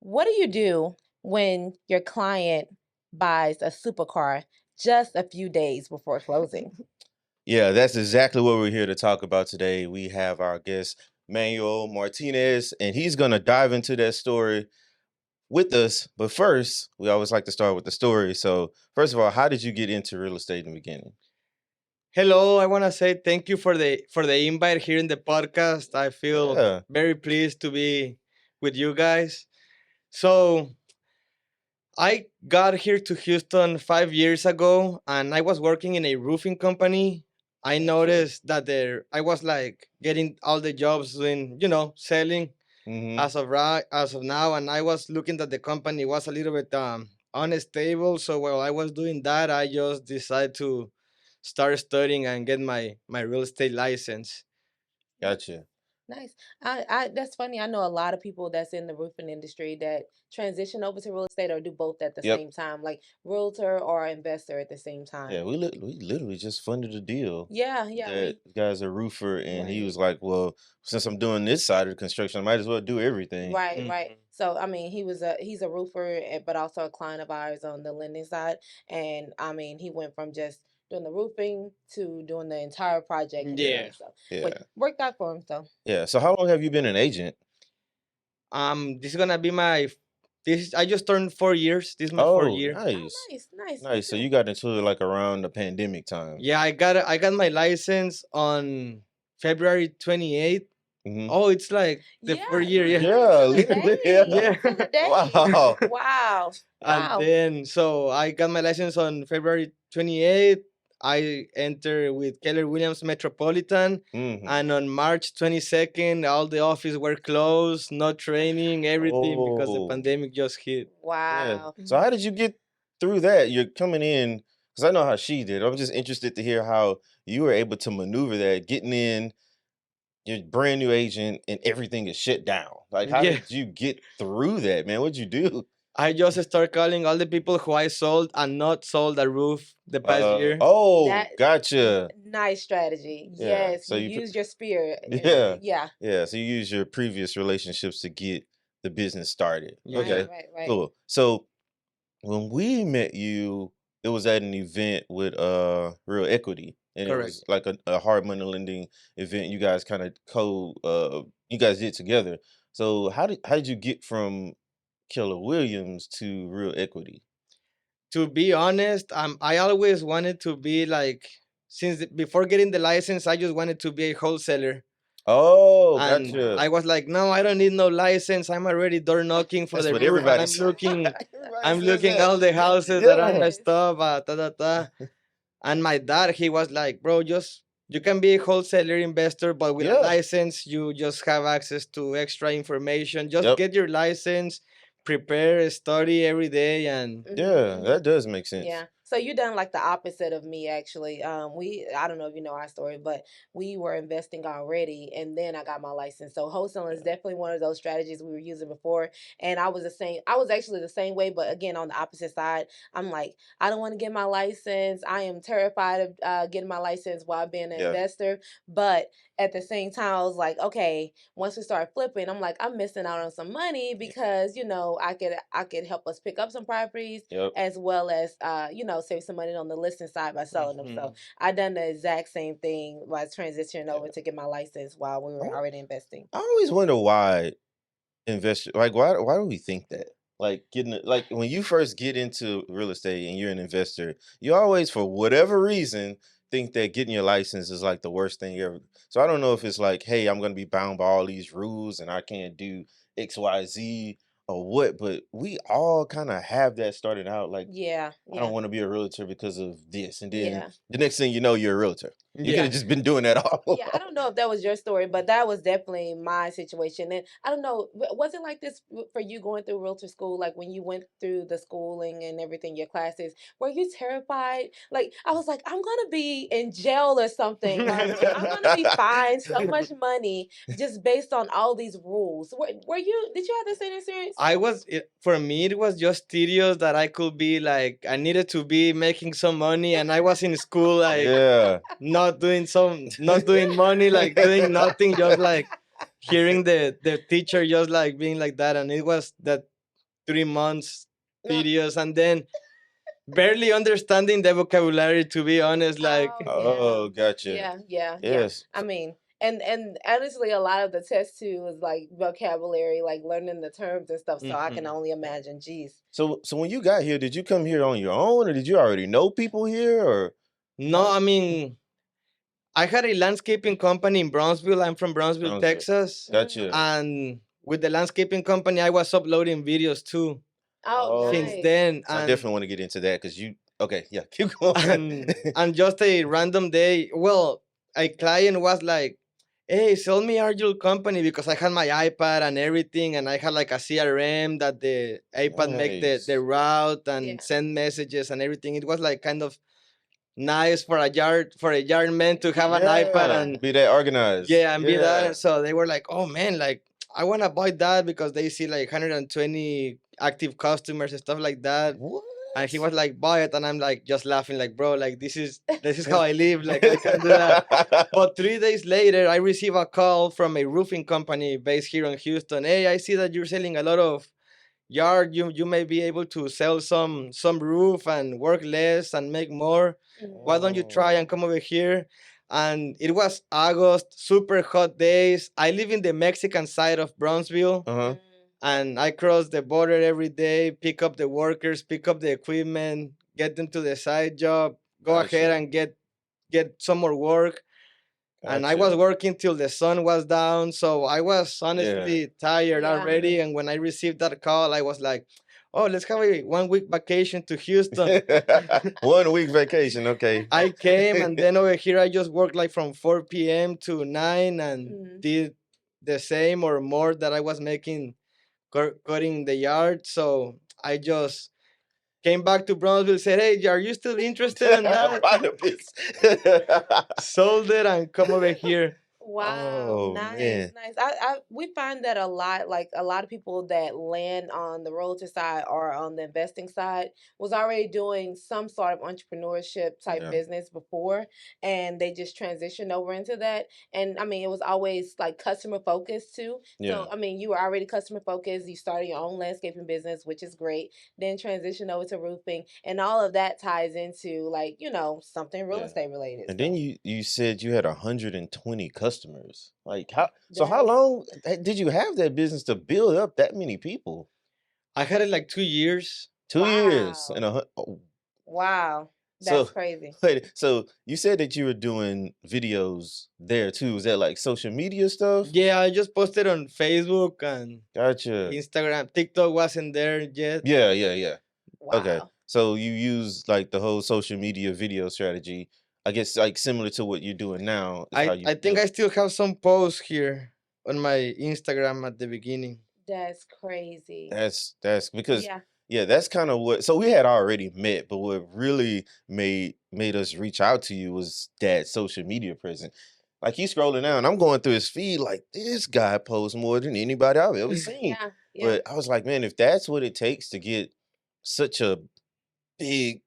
What do you do when your client buys a supercar just a few days before closing? Yeah, that's exactly what we're here to talk about today. We have our guest, Manuel Martinez, and he's going to dive into that story with us. But first, we always like to start with the story. So, first of all, how did you get into real estate in the beginning? Hello, I want to say thank you for the invite here in the podcast. I feel Yeah. very pleased to be with you guys. So, I got here to Houston 5 years ago and I was working in a roofing company. I noticed that I was like getting all the jobs doing, selling Mm-hmm. as of now, and I was looking that the company was a little bit unstable. So while I was doing that, I just decided to start studying and get my real estate license. Gotcha. Nice. I that's funny. I know a lot of people that's in the roofing industry that transition over to real estate or do both at the Yep. same time, like realtor or investor at the same Yeah, time. we literally just funded a deal. Yeah, yeah, That we guy's a roofer, and he right. was like, "Well, since I'm doing this side of the construction, I might as well do everything." Right, right. Mhm. So I mean, he's a roofer, but also a client of ours on the lending side. And I mean, he went from just doing the roofing to doing the entire project Yeah. himself. So, Yeah, but worked out for him. So yeah. So, how long have you been an agent? This is gonna be this. I just turned 4 years. This is my fourth Oh, year. oh, nice, nice, nice. Me nice. So too. you got into it like around the pandemic time. Yeah, I got my license on February 28th. Hmm. Oh, it's like the Yeah, 4 year. Yeah. Yeah, to the literally. Yeah. day, Yeah. to the day. Wow. Wow, And wow. then, so I got my license on February 28th. I entered with Keller Williams Metropolitan. Hmm. And on March 22nd, all the offices were closed, no training, everything because the Oh, pandemic just hit. yeah. Wow. So how did you get through that? You're coming in because I know how she did. I'm just interested to hear how you were able to maneuver that, getting in. You're a brand new agent, and everything is shut down. Like, how Yeah. did you get through that, man? What'd you do? I just start calling all the people who I sold and not sold a roof the past year. Oh, That gotcha. nice strategy. Yeah. Yes, So you you, use your spirit. yeah, Yeah. yeah. So you use your previous relationships to get the business started. Right, Yeah. Okay, right, right. cool. So when we met you, it was at an event with Real Equity, and it was Correct. like a hard money lending event. You guys kind of you guys did together. So how did you get from Keller Williams to Real Equity? To be honest, I always wanted to be like, before getting the license, I just wanted to be a wholesaler. Oh, And gotcha. I was like, no, I don't need no license. I'm already door knocking for That's the what roof, and everybody I'm says. looking, Everybody I'm says looking that. all the houses that are Yeah. Yes. messed up, da da da. And my dad, he was like, bro, just you can be a wholesaler investor, but with a Yeah. license, you just have access to extra information. Just Yep. get your license, prepare, study every day, and Yeah, Hmm. that does make sense. Yeah. So you done like the opposite of me actually. I don't know if you know our story, but we were investing already and then I got my license. So wholesaling is Yeah. definitely one of those strategies we were using before. And I was actually the same way, but again on the opposite side. I'm like, I don't want to get my license. I am terrified of getting my license while being an Yeah. investor. But at the same time, I was like, okay, once we start flipping, I'm like, I'm missing out on some money Yeah. because, I could help us pick up some properties Yep. as well as save some money on the listing side by selling them. So Mhm. I done the exact same thing by transitioning over Yeah. to get my license while we I were al- already investing. I always wonder why investors like why do we think that? Like like when you first get into real estate and you're an investor, you always for whatever reason think that getting your license is like the worst thing ever. So I don't know if it's like, hey, I'm gonna be bound by all these rules and I can't do XYZ or what, but we all kind of have that started out like Yeah, I don't yeah. want to be a realtor because of this. And then Yeah. the next thing you know, you're a realtor. You could Yeah. have just been doing that all Yeah, I along. don't know if that was your story, but that was definitely my situation. And I don't know, was it like this for you going through realtor school? Like when you went through the schooling and everything, your classes, were you terrified? Like I was like, I'm gonna be in jail or something, or I'm gonna be fined so much money just based on all these rules. Did you have the same experience? For me, it was just tedious that I could be like, I needed to be making some money, and I was in school, like, Yeah. not doing money, like doing nothing, just like hearing the teacher just like being like that. And it was that 3 months No. videos, and then barely understanding the vocabulary, to be honest. Like, Oh yeah. Oh, gotcha. Yeah. Yes. I mean, and honestly, a lot of the test too was like vocabulary, like learning the terms and stuff. So I can mhm. only imagine. Jeez. So when you got here, did you come here on your own, or did you already know people here, or No, how? I mean, I had a landscaping company in Brownsville. I'm from Brownsville, Brownsville. Texas. Gotcha. Mm. And with the landscaping company, I was uploading videos too Oh, since Oh, nice. then. so I definitely want to get into that because you. Okay, yeah, keep going. And just a random day, well, a client was like, "Hey, sell me your company," because I had my iPad and everything, and I had like a CRM that the iPad make the Nice. route and Yeah. send messages and everything. It was like kind of nice for a yard man to have an iPad Yeah, and be that organized. yeah, and be Yeah. that. So they were like, "Oh man, like I want to buy that because they see like 120 active customers and stuff like that." And he What? was like, "Buy it," and I'm like just laughing, like, "Bro, like this is how I live. Like I can do that." But 3 days later, I receive a call from a roofing company based here in Houston. Hey, I see that you're selling a lot of yard. You may be able to sell some roof and work less and make more. Mhm. Why don't you try Oh. and come over here? And it was August, super hot days. I live in the Mexican side of Brownsville, Uh-huh. Mm. and I cross the border every day, pick up the workers, pick up the equipment, get them to the side job, go ahead Gotcha. and get some more work. And I was Gotcha. working till the sun was down, so I was Yeah. honestly tired Yeah. already. And when I received that call, I was like, "Oh, let's have a 1 week vacation to Houston." 1 week vacation. Okay. I came, and then over here I just worked like from 4 p.m. to 9 and Mhm. did the same or more that I was making cutting the yard. So I just came back to Brownsville, said, "Hey, are you still interested in that?" Barnabas. Sold it and come over here. Wow, Oh nice, man. nice. We find that a lot, like a lot of people that land on the realtor side or on the investing side was already doing some sort of entrepreneurship type Yeah. business before, and they just transitioned over into that. And I mean, it was always like customer focused too. Yeah. So I mean, you were already customer focused. You started your own landscaping business, which is great. Then transition over to roofing, and all of that ties into like something real Yeah. estate related. And then So you said you had 120 customers. Like how that's long did you have that business to build up that many people? I had it like 2 years. 2 years and wow. oh, Wow, so that's crazy. wait, so you said that you were doing videos there too. Is that like social media stuff? Yeah, I just posted on Facebook and Gotcha. Instagram. TikTok wasn't there yet. Yeah, yeah, yeah. Okay. Wow. So you use like the whole social media video strategy. I guess like similar to what you're doing now is how you I think I build. still have some posts here on my Instagram at the beginning. That's crazy. That's because Yeah. yeah, that's kind of what, so we had already met, but what really made us reach out to you was that social media presence. Like he's scrolling down, I'm going through his feed like this guy posts more than anybody I've ever seen. Yeah. Yeah. But I was like, man, if that's what it takes to get such a big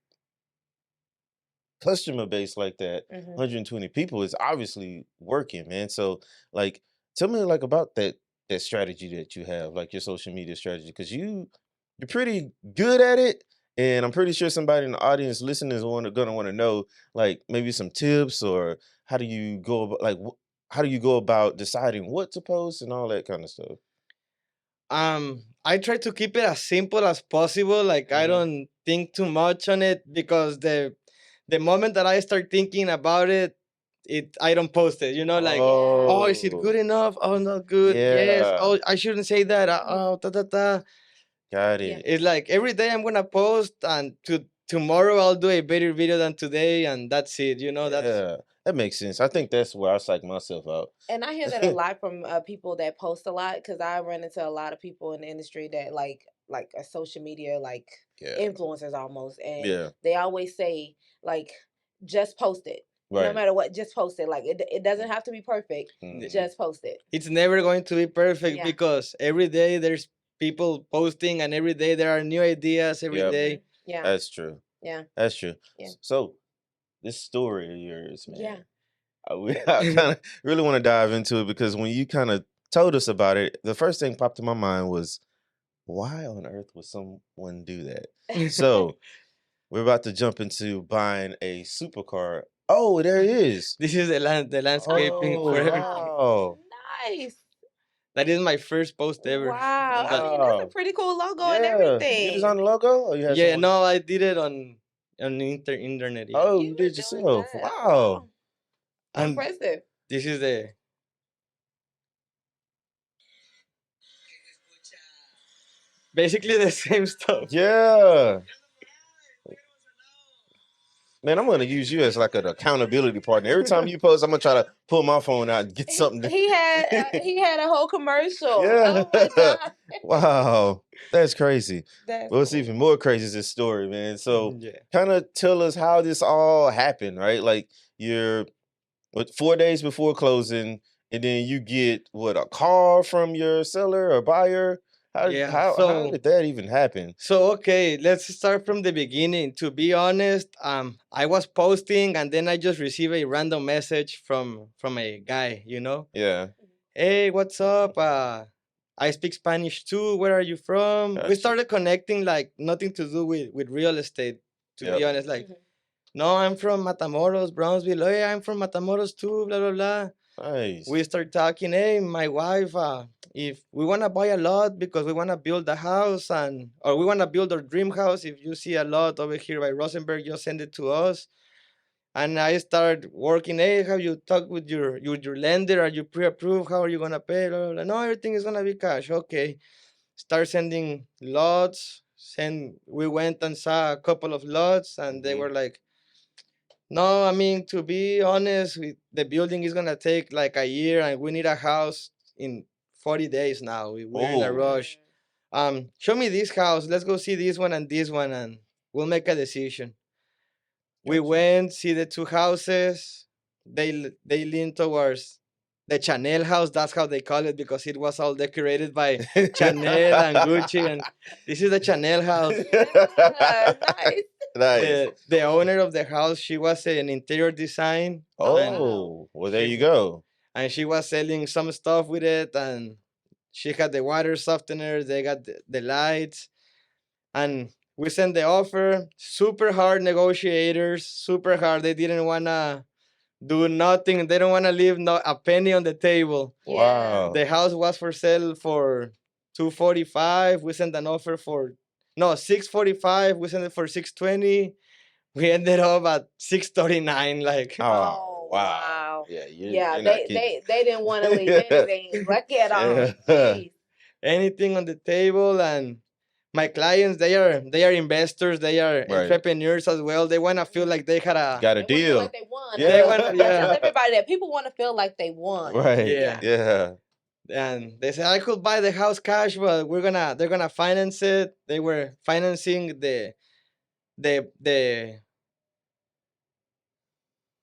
customer base like that, Mhm. 120 people is obviously working, man. So like tell me like about that strategy that you have, like your social media strategy, because you're pretty good at it. And I'm pretty sure somebody in the audience listening is gonna want to know like maybe some tips or how do you go about like how do you go about deciding what to post and all that kind of stuff. I try to keep it as simple as possible. Like I Hmm. don't think too much on it because the moment that I start thinking about it, I don't post it. Like, Yeah. oh, is it Oh good enough? Oh, not good. Yes. yeah, Oh, I shouldn't say that. Mhm. Oh, ta ta ta. got Yeah. it. It's like every day I'm gonna post, and tomorrow I'll do a better video than today, and that's it. That's Yeah, that makes sense. I think that's where I psych myself out. And I hear that a lot from people that post a lot because I run into a lot of people in the industry that like a social media like Yeah, influencers almost, and yeah, they always say like just post it. No right. matter what, just post it. Like it doesn't have to be perfect. Hmm. Just post it. it's never going to be perfect Yeah. because every day there's people posting, and every day there are new ideas every Yep, day. Yeah. that's true. Yeah. That's true. Yeah. So this story of yours, man, Yeah. I kind of really want to dive into it because when you kind of told us about it, the first thing popped in my mind was why on earth would someone do that? So we're about to jump into buying a supercar. Oh, there it is. This is the landscaping Oh, for every. wow. Nice. That is my first post ever Wow. on I that. mean, that's a Wow. pretty cool logo and Yeah. You everything. designed the logo or you had Yeah, someone? no, I did it on the internet. Yeah, Oh, You you were did doing yourself. good. Oh, Wow. wow. and Impressive. this is the basically the same stuff. Yeah. Man, I'm gonna use you as like an accountability partner. Every time you post, I'm gonna try to pull my phone out and get He, something. he had he had a whole commercial. Yeah. Oh my god. Wow. That's crazy. That's Well, it's cool. even more crazy is this story, man. So Yeah, kind of tell us how this all happened, right? Like you're 4 days before closing, and then you get what, a call from your seller or buyer? How yeah. how did that even happen? So okay, let's start from the beginning. To be honest, I was posting and then I just received a random message from a guy. Yeah, Hey, what's up? I speak Spanish too. Where are you from? We gotcha. started connecting like nothing to do with real estate. To be Yep. honest, like Mhm. no, I'm from Matamoros, Brownsville. Hey, I'm from Matamoros too. Blah blah blah. We Nice. start talking. Hey, my wife, if we wanna buy a lot because we wanna build a house or we wanna build our dream house. If you see a lot over here by Rosenberg, just send it to us. And I start working. Hey, have you talked with your lender? Are you pre-approved? How are you gonna pay? Blah, blah, blah. No, everything is gonna be cash. Okay. Start sending lots. We went and saw a couple of lots, and they Hmm. were like, no, I mean, to be honest, the building is gonna take like a year, and we need a house in 40 days now. We're in a Oh, rush. Show me this house. Let's go see this one, and we'll make a decision. We gotcha. went see the two houses. They lean towards the Chanel house. That's how they call it because it was all decorated by Chanel and Gucci. And this is the Chanel house. Yeah, nice. Nice. The owner of the house, she was an interior design, Oh and wow. Oh, well, there she you go. and she was selling some stuff with it, and she had the water softener. They got the lights, and we sent the offer. Super hard negotiators, super hard. They didn't wanna do nothing. They don't wanna leave not a penny on the table. Yeah. Wow. The house was for sale for 245. We sent an offer for no 645. We sent it for 620. We ended up at 639. Like Oh, Oh wow. wow. Yeah, Yeah, you're not they kidding. they they didn't want to leave anything like at all. Yeah. Jeez. anything on the table. And my clients, they are investors, they are Right. entrepreneurs as well. They want to feel Mhm. like they had a Got a They want to feel like deal. they won. they want to, Yeah. I tell yeah, everybody that people want to feel like they won. Right. Yeah. yeah. Yeah. And they said I could buy the house cash, but they're gonna finance it. They were financing the the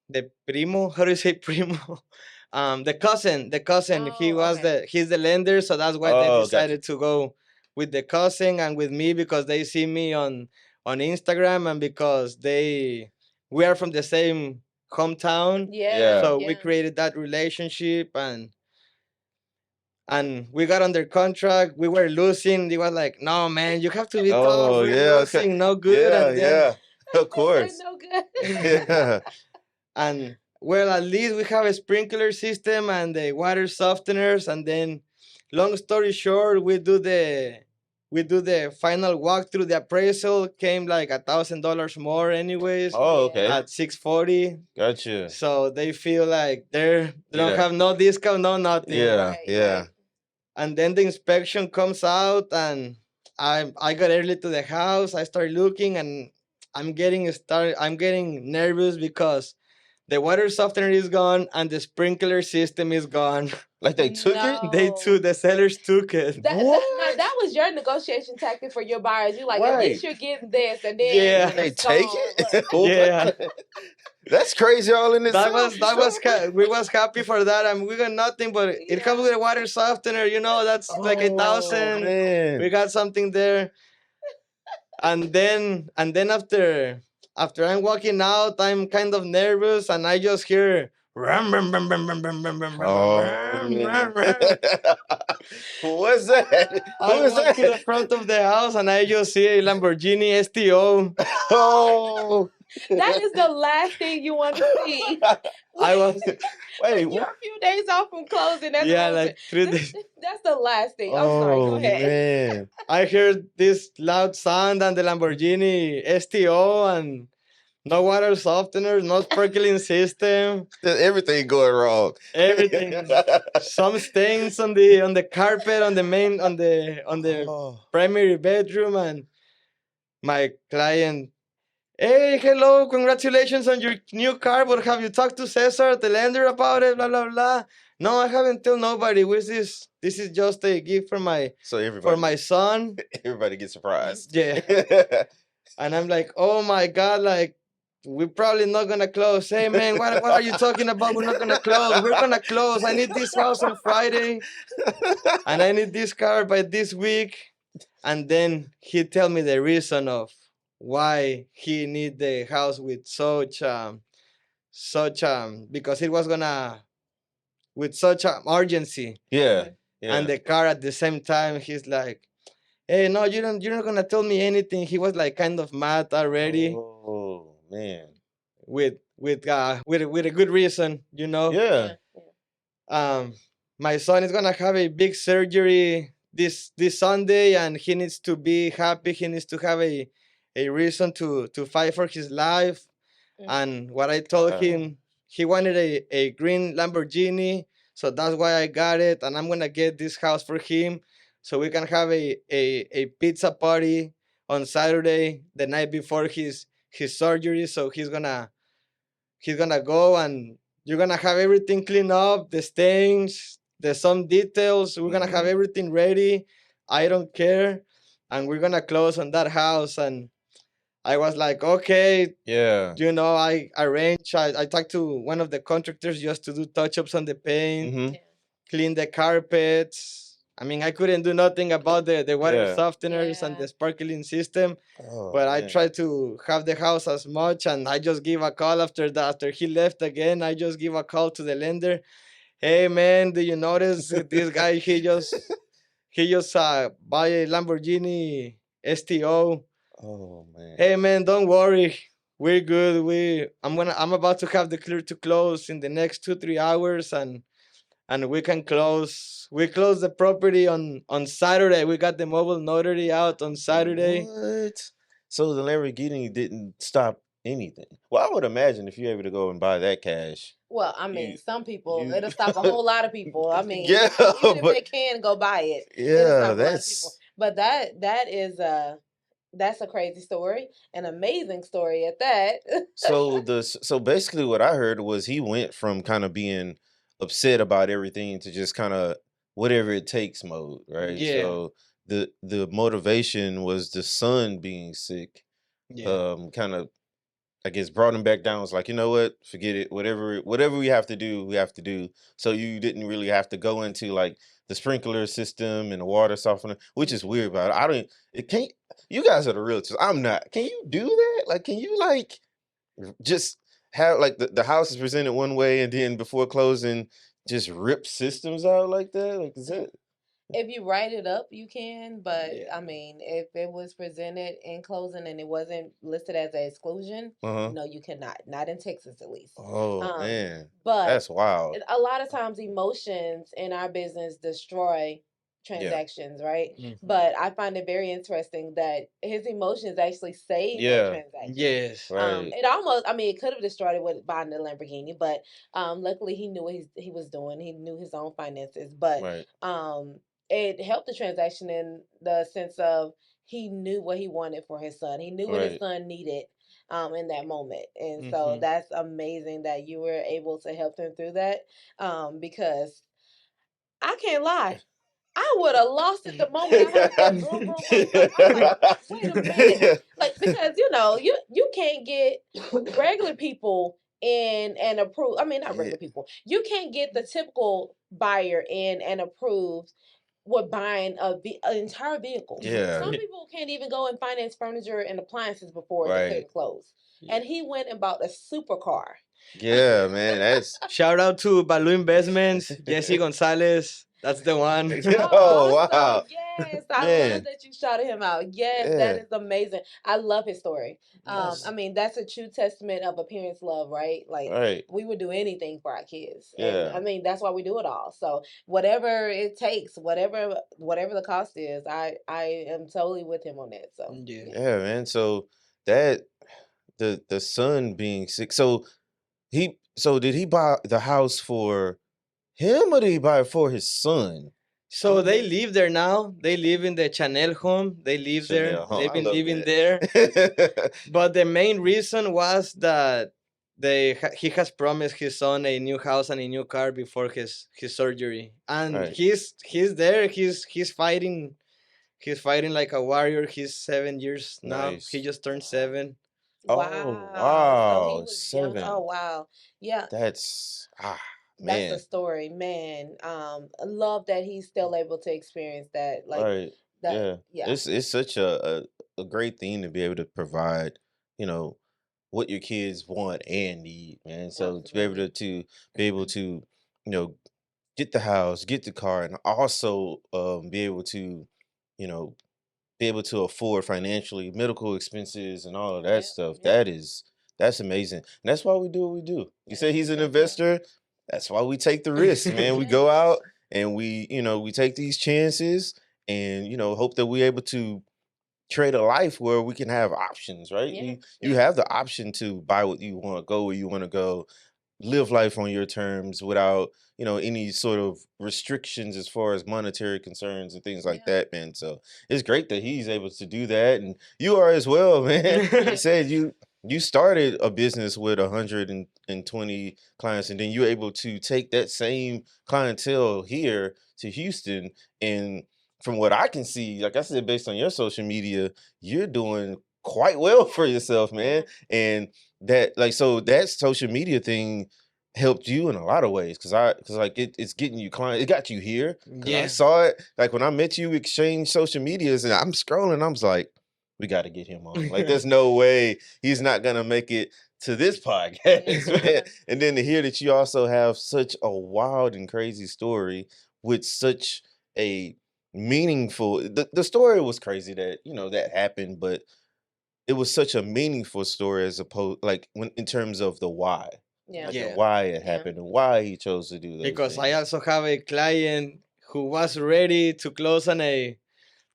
the primo. How do you say primo? The cousin. Oh, okay. He's the lender, so that's why they Oh, gotcha. decided to go with the cousin and with me because they see me on Instagram, and because we are from the same hometown, Yeah, Yeah. so we yeah. created that relationship. And we got under contract. We were losing. They was like, "No, man, you have to be tough. Oh, We're yeah. Okay. losing, no good." Yeah, And then yeah. Of They're course. no good. Yeah. and well, at least we have a sprinkler system and the water softeners. And then, long story short, we do the final walkthrough. The appraisal came like $1,000 more, anyways, Oh, Yeah. okay. at 640. Gotcha. So they feel like they don't Yeah. have no discount, no nothing. Yeah. Right, Yeah. right. And then the inspection comes out, and I got early to the house. I start looking, and I'm getting nervous because the water softener is gone and the sprinkler system is gone. Like they took it? No. The sellers took it. No, What? that was your negotiation tactic for your buyers. You like, at least Right. you're getting this, and then Yeah, And they it's take gone. it? Look. yeah. What? That's crazy all in That itself, was for that was sure. we was happy for that, and we got nothing, but it comes Yeah. with a water softener. That's like a Oh, thousand. We man. got something there. And then after I'm walking out, I'm kind of nervous, and I just hear Oh man. What's that? Who I is walk to the that? front of the house and I just see a Lamborghini STO. Oh. That is the last thing you want to see. I was, Wait, When you're what? a few days off from closing as a yeah, realtor, like 3 days. that's the last thing. I'm sorry. Go Oh ahead. man. I heard this loud sound and the Lamborghini STO and no water softeners, no sparkling system, Everything going wrong. everything. Some stains on the carpet on the Oh. primary bedroom, and my client, hey, hello, congratulations on your new car, but have you talked to Cesar, the lender, about it? Blah blah blah. No, I haven't told nobody. What's this? This is just a gift So for my son. everybody gets surprised. Yeah. And I'm like, oh my God, like, we're probably not gonna close. Hey man, what are you talking about? We're not gonna close. We're gonna close. I need this house on Friday and I need this car by this week. And then he tell me the reason of why he need the house with such because it was gonna with such urgency, Yeah. Yeah. and the car at the same time. He's like, hey, no, you're not gonna tell me anything. He was like kind of mad already, Oh man. with a good reason, you know. Yeah. Yeah. Yeah. Um, my son is gonna have a big surgery this Sunday, and he needs to be happy. He needs to have a reason to fight for his life. Mhm. And what I told Wow. him, he wanted a green Lamborghini, so that's why I got it, and I'm gonna get this house for him, so we can have a pizza party on Saturday, the night before his surgery. So he's gonna go, and you're gonna have everything cleaned up, the stains, the some details. We're gonna have Mhm. everything ready. I don't care, and we're gonna close on that house. And I was like, okay, Yeah. I arranged. I talked to one of the contractors just to do touch-ups on the paint, Mhm. Yeah. clean the carpets. I mean, I couldn't do nothing about the water Yeah. softeners and Yeah. the sparkling system, Oh but I man. tried to have the house as much. And I just give a call after that. After he left again, I just give a call to the lender. Hey man, do you notice this guy? He just buy a Lamborghini STO. Oh man. Hey man, don't worry. We're good. I'm about to have the clear to close in the next 2-3 hours, and we can close. We close the property on Saturday. We got the mobile notary out on Saturday. What? So the Lamborghini didn't stop anything. Well, I would imagine if you're able to go and buy that cash, Well, I mean, you some people, you it'll stop a whole lot of people. I mean, yeah, even if but they can go buy it, it'll yeah, stop a lot of people. that's But that is that's a crazy story, an amazing story at that. so basically what I heard was he went from kind of being upset about everything to just kind of whatever it takes mode, right? Yeah, So the motivation was the son being sick, yeah. kind of I guess brought him back down. Was like, you know what, forget it. Whatever we have to do, we have to do. So you didn't really have to go into like the sprinkler system and the water softener, which is weird. But I don't. It can't. You guys are the realtors. I'm not. Can you do that? Like, can you like just have like the house is presented one way and then before closing, just rip systems out like that? Like, is that? If you write it up, you can, but Yeah. I mean, if it was presented in closing and it wasn't listed as an exclusion, Uh huh. no, you cannot. Not in Texas, at least. Oh Um, man, but that's wild. a lot of times emotions in our business destroy Yeah. transactions, right? Mhm. But I find it very interesting that his emotions actually saved that Yeah. transaction. Yes. Right. It almost, I mean, it could have destroyed it with buying the Lamborghini, but luckily he knew what he was doing. He knew his own finances, but Right. it helped the transaction in the sense of he knew what he wanted for his son. He knew what his Right. son needed in that moment. And so Hmm. that's amazing that you were able to help him through that. Because I can't lie. I would have lost it the moment I heard that vroom vroom vroom. Like I'm like, wait a minute. Like because you can't get regular people in and approved. I mean not Yeah. regular people. You can't get the typical buyer in and approved with buying an entire vehicle. Yeah. Some people can't even go and finance furniture and appliances before they clear Right. the close. Yeah. And he went and bought a supercar. Yeah, man. That's Shout out to Balu Investments, Jesse Gonzalez. That's the one. oh Oh, awesome. wow. Yes. I love Man. that you shouted him out. Yes, that Yeah. is amazing. I love his story. I That's mean, that's a true testament of a parent's love, right? Like right. we would do anything for our kids. And Yeah. I mean, that's why we do it all. So whatever it takes, whatever the cost is, I am totally with him on that. So Yeah. yeah. Yeah, man. So that the son being sick. So did he buy the house for him or did he buy it for his son? So they live there now. They live in the Chanel home. They live there. Chanel, huh? They've I been love living there. that. But the main reason was that he has promised his son a new house and a new car before his surgery, and Right. he's there. He's fighting. He's fighting like a warrior. He's 7 years now. He Nice. just turned Wow. 7. Oh Wow. So he wow. was young. Oh 7. wow. Yeah. That's That's the man. story, man. I love that he's still able to experience that. Like Right. that. Yeah. Yeah. It's such a great thing to be able to provide, you know, what your kids want and need, man. So to be able Absolutely. to be able to, you know, get the house, get the car, and also be able to, you know, be able to afford financially medical expenses and all of that Yep. stuff. Yep. That's amazing. And that's why we do what we do. You say he's an That's right. investor. That's why we take the risk, man. We go Yes. out and we take these chances and hope that we're able to trade a life where we can have options, right? Yeah. You Yeah. have the option to buy what you want, go where you want to go, live life on your terms without any sort of restrictions as far as monetary concerns and things like Yeah. that, man. So it's great that he's able to do that, and you are as well, man. You Yes. said you started a business with 120 clients, and then you're able to take that same clientele here to Houston. And from what I can see, like I said, based on your social media, you're doing quite well for yourself, man. Yeah. And that social media thing helped you in a lot of ways because like it's getting you clients. It got you here because I Yeah. saw it like when I met you, we exchanged social medias, and I'm scrolling. I was like, we got to get him on. Like, there's no way he's not gonna make it to this Yeah. podcast, man. Yeah. And then to hear that you also have such a wild and crazy story with such a meaningful. The story was crazy that that happened, but it was such a meaningful story as opposed like when in terms of the why. Yeah. Like the Yeah. why it Yeah. happened and why he chose to do those Because I things. also have a client who was ready to close on a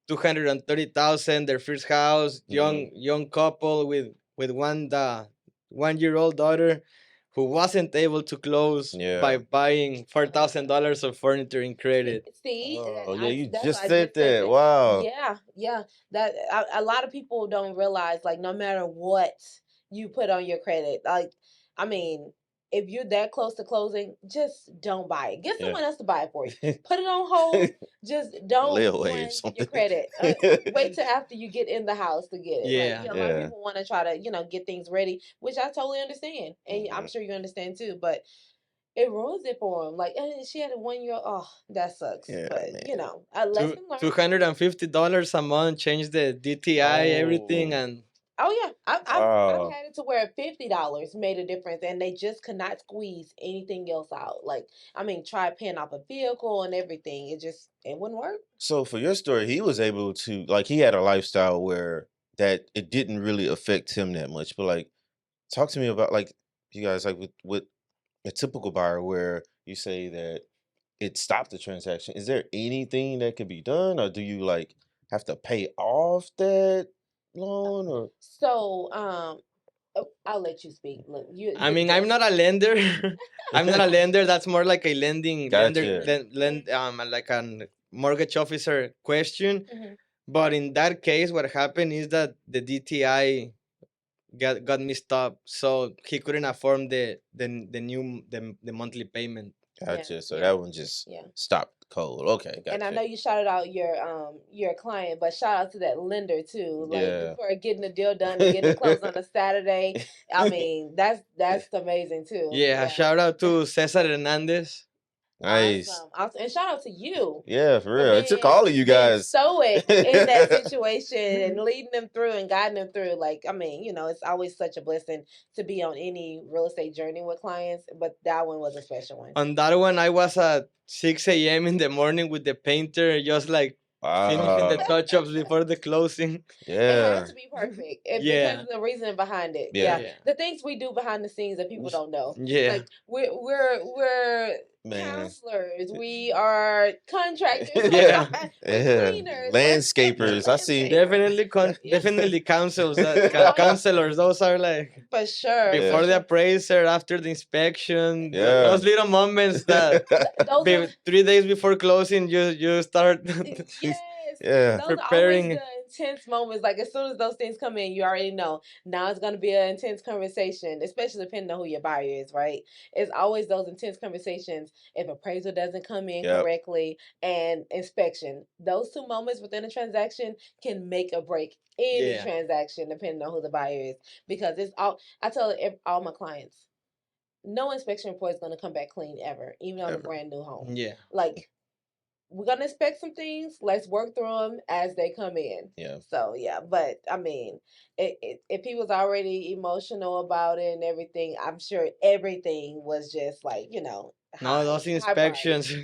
230,000 their first house, Mhm. young couple with 1 year old daughter, who wasn't able to close by Yeah. buying $4,000 of furniture in credit. See, Oh, yeah, you that's why just I said just said that. that. Wow. Yeah, yeah. That a lot of people don't realize, like, no matter what you put on your credit, like, I mean, if you're that close to closing, just don't buy it. Get Yeah. someone else to buy it for you. Put it on hold. Just A don't layaway or run your something. credit. Wait till after you get in the house to get it. Like, Yeah. a lot of Yeah. people want to try to, get things ready, which I totally understand, and I'm Mhm. sure you understand too. But it ruins it for him. Like, she had a 1 year. Oh, that sucks. Yeah, But man. a Two lesson learned. $250 a month, change the DTI, everything, Oh, and Oh yeah, I've wow. had it to where $50 made a difference, and they just could not squeeze anything else out. Like, I mean, try paying off a vehicle and everything. It wouldn't work. So for your story, he was able to like he had a lifestyle where that it didn't really affect him that much. But like talk to me about like you guys like with a typical buyer where you say that it stopped the transaction. Is there anything that could be done, or do you like have to pay off that loan? Or So, I'll let you speak. Look, I you're the mean, I'm guest. not a lender. I'm not a lender. That's more like a lending lender, gotcha. like a mortgage officer question. Mhm. But in that case, what happened is that the DTI got messed up, so he couldn't afford the monthly payment. Yeah, Gotcha. So yeah, that one just yeah. stopped cold. Okay, And I gotcha. know you shouted out your client, but shout out to that lender too, like Yeah. for getting the deal done and getting it closed on a Saturday. I mean, that's amazing too. Yeah, Yeah. shout out to Cesar Hernandez. Nice. Awesome. Awesome. And shout out to you Yeah, for for real. It took all of you being guys. stoic in that situation and leading them through and guiding them through. Like, I mean, it's always such a blessing to be on any real estate journey with clients, but that one was a special one. On that one, I was at 6 a.m. in the morning with the painter, just like finishing the Wow. touch-ups before the closing. It has Yeah. to be perfect because Yeah, of the reason behind it. Yeah. Yeah, yeah, the things we do behind the scenes that people don't know. yeah, Like we're Man. counselors, we are contractors, yeah. we're Yeah. cleaners, we're Landscapers. I see. landscapers. Yeah. Definitely counsels Oh yeah, counselors. Those are like for sure, for Yeah. before the sure. appraiser, after the inspection. Yeah. Those little moments that Those are 3 days before closing, you start yes, Yeah. those are always the preparing. intense moments. Like as soon as those things come in, you already know now it's going to be an intense conversation, especially depending on who your buyer is, right? It's always those intense conversations if appraisal doesn't come in Yep. correctly and inspection. Those two moments within a transaction can make or break any Yeah, transaction depending on who the buyer is. Because it's all I tell all my clients, no inspection report is going to come back clean ever, even on a Ever. brand new home. yeah. Like we're gonna expect some things. Let's work through them as they come in. Yeah. So yeah, but I mean, if he was already emotional about it and everything, I'm sure everything was just like No, high those high priority. inspections.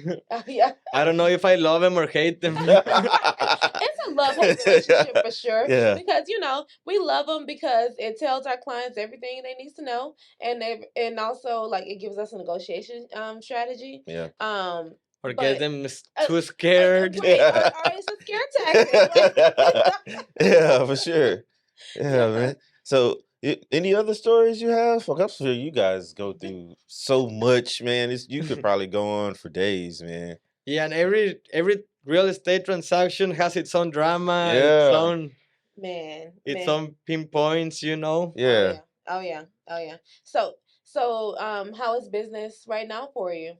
Yeah, I don't know if I love them or hate them. it's a love hate relationship for sure Yeah. because we love them because it tells our clients everything they need to know and also like it gives us a negotiation strategy. Yeah. Or get But them uh, too scared. right, or it's a scare tactic. Yeah, for sure. Yeah, Yeah. man. So, any other stories you have? Like, I'm sure you guys go through so much, man. You could probably go on for days, man. Yeah, and every real estate transaction has its own drama, Yeah. Man, its man. own pinpoints, you know. Oh Yeah. yeah. Oh yeah. Oh yeah. So how is business right now for you?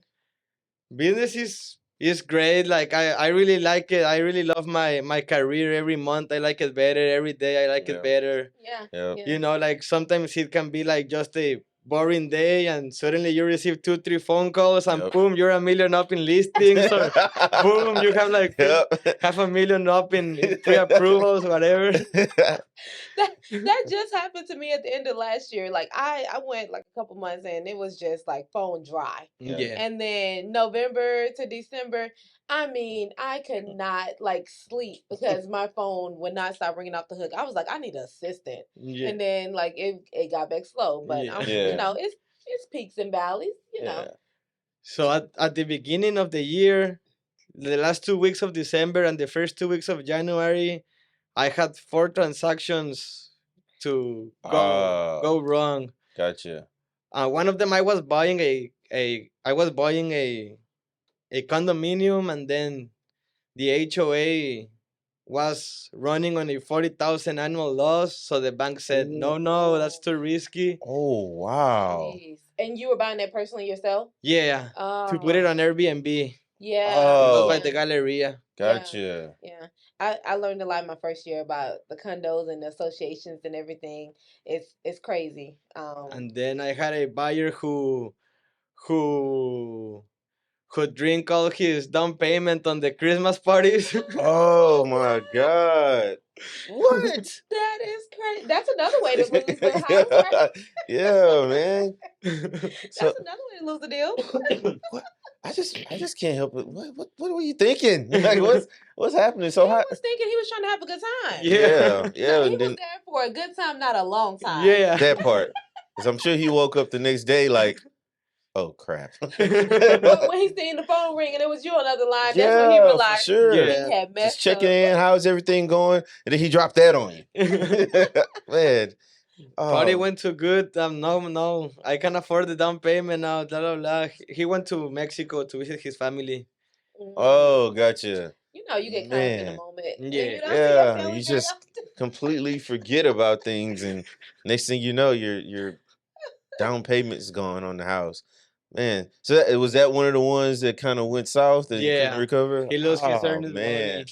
Business is great. Like I really like it. I really love my career. Every month I like it better. Every day I like it Yeah. better. Yeah. Yeah. Yeah. You know, like sometimes it can be like just a boring day and suddenly you receive 2 3 phone calls and Yep. boom, you're a million up in listings, or boom, you have like Yep. half a million up in pre-approvals, whatever. That just happened to me at the end of last year. Like I went like a couple months and it was just like phone dry. Yeah. Yeah. And then November to December, I mean, I could not like sleep because my phone would not stop ringing off the hook. I was like, I need an assistant. Yeah. And then like it got back slow, but Yeah. Yeah. it's peaks and valleys. Yeah. So at the beginning of the year, the last 2 weeks of December and the first 2 weeks of January, I had 4 transactions to Oh, go wrong. gotcha. One of them I was buying a condominium, and then the HOA was running on a 40,000 annual loss. So the bank said, Ooh. no, that's too risky. Oh, wow. Jeez. And you were buying that personally yourself? Yeah, to put it Oh, on Airbnb. yeah, It was by Oh, the yeah, Galleria. yeah, gotcha. yeah. I learned a lot my first year about the condos and the associations and everything. It's crazy. And then I had a buyer who could drink all his down payment on the Christmas parties. Oh my God. What? That is crazy. That's another way to lose the house, right? Yeah, man. So That's another way to lose the deal. what? I just can't help it. What were you thinking? Like what's happening? He So how? was thinking he was trying to have a good time. Yeah, Yeah. No, yeah, he and was then there for a good time, not a long time. Yeah. that part. Because I'm sure he woke up the next day like, oh crap. When he seen the phone ring and it was you on the other line, that's when he Yeah, for realized sure. he Yeah. had Just messed checking up. in. How's everything going? And then he dropped that on you. Man. Party Oh, went too good. No, no, I can afford the down payment now. Blah blah blah. He went to Mexico to visit his family. oh, Mm. gotcha. You get caught up in the Man. moment and Yeah. you don't see your Yeah, you family very just often. completely forget about things, and next thing you know, your down payment's gone on the house. Man, so was that one of the ones that kind of went south that you couldn't Yeah. recover? He lost his Oh earnest man. money.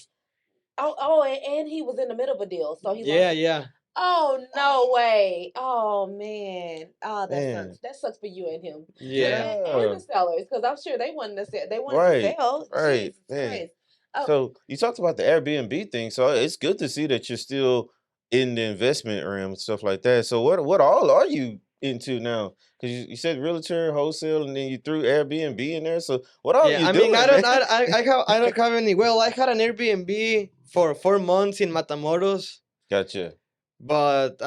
Oh, and he was in the middle of a deal, so he lost Yeah, it. yeah. Oh no way! Oh man! Oh, that sucks. Man. That sucks for you and him, Yeah. and Yeah. the sellers, because I'm sure they wanted to sell. They wanted to Right. sell. Right. Jesus Man. Christ! Oh, So you talked about the Airbnb thing. So it's good to see that you're still in the investment realm and stuff like that. So what all are you into now? Because you said realtor, wholesale, and then you threw Airbnb in there. So what all are Yeah, you I mean, doing, man? I don't have any. Well, I had an Airbnb for 4 months in Matamoros, Gotcha. but